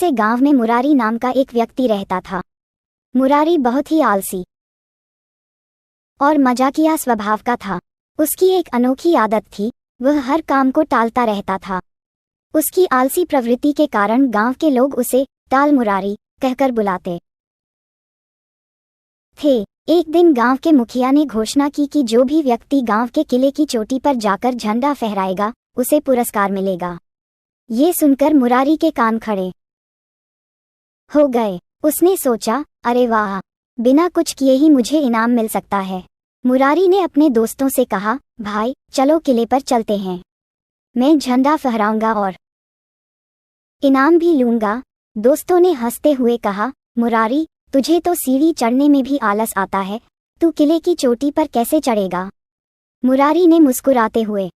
से गांव में मुरारी नाम का एक व्यक्ति रहता था। मुरारी बहुत ही आलसी और मजाकिया स्वभाव का था। उसकी एक अनोखी आदत थी, वह हर काम को टालता रहता था। उसकी आलसी प्रवृत्ति के कारण गांव के लोग उसे टाल मुरारी कहकर बुलाते थे। एक दिन गांव के मुखिया ने घोषणा की कि जो भी व्यक्ति गांव के किले की चोटी पर जाकर झंडा फहराएगा उसे पुरस्कार मिलेगा। ये सुनकर मुरारी के कान खड़े हो गए। उसने सोचा, अरे वाह, बिना कुछ किए ही मुझे इनाम मिल सकता है। मुरारी ने अपने दोस्तों से कहा, भाई चलो किले पर चलते हैं, मैं झंडा फहराऊंगा और इनाम भी लूंगा। दोस्तों ने हंसते हुए कहा, मुरारी तुझे तो सीढ़ी चढ़ने में भी आलस आता है, तू किले की चोटी पर कैसे चढ़ेगा? मुरारी ने मुस्कुराते हुए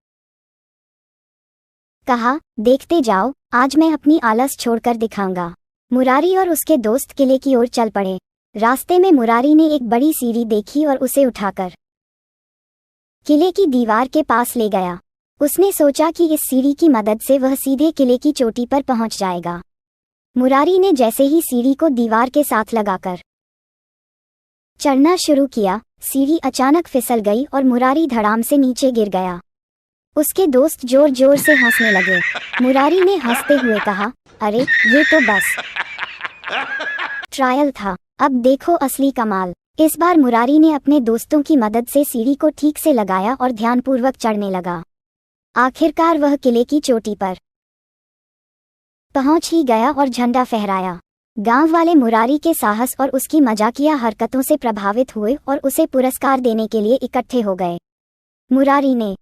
कहा, देखते जाओ, आज मैं अपनी आलस छोड़कर दिखाऊंगा। मुरारी और उसके दोस्त किले की ओर चल पड़े। रास्ते में मुरारी ने एक बड़ी सीढ़ी देखी और उसे उठाकर किले की दीवार के पास ले गया। उसने सोचा कि इस सीढ़ी की मदद से वह सीधे किले की चोटी पर पहुंच जाएगा। मुरारी ने जैसे ही सीढ़ी को दीवार के साथ लगाकर चढ़ना शुरू किया, सीढ़ी अचानक फिसल गई और मुरारी धड़ाम से नीचे गिर गया। उसके दोस्त जोर जोर से हंसने लगे। मुरारी ने हंसते हुए कहा, अरे ये तो बस ट्रायल था, अब देखो असली कमाल। इस बार मुरारी ने अपने दोस्तों की मदद से सीढ़ी को ठीक से लगाया और ध्यानपूर्वक चढ़ने लगा। आखिरकार वह किले की चोटी पर पहुंच ही गया और झंडा फहराया। गांव वाले मुरारी के साहस और उसकी मजाकिया हरकतों से प्रभावित हुए और उसे पुरस्कार देने के लिए इकट्ठे हो गए। मुरारी ने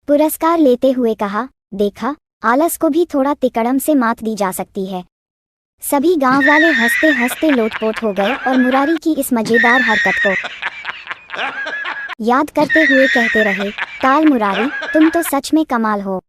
पुरस्कार लेते हुए कहा, देखा, आलस को भी थोड़ा तिकड़म से मात दी जा सकती है। सभी गांव वाले हंसते हंसते लोटपोट हो गए और मुरारी की इस मजेदार हरकत को याद करते हुए कहते रहे, टाल मुरारी, तुम तो सच में कमाल हो।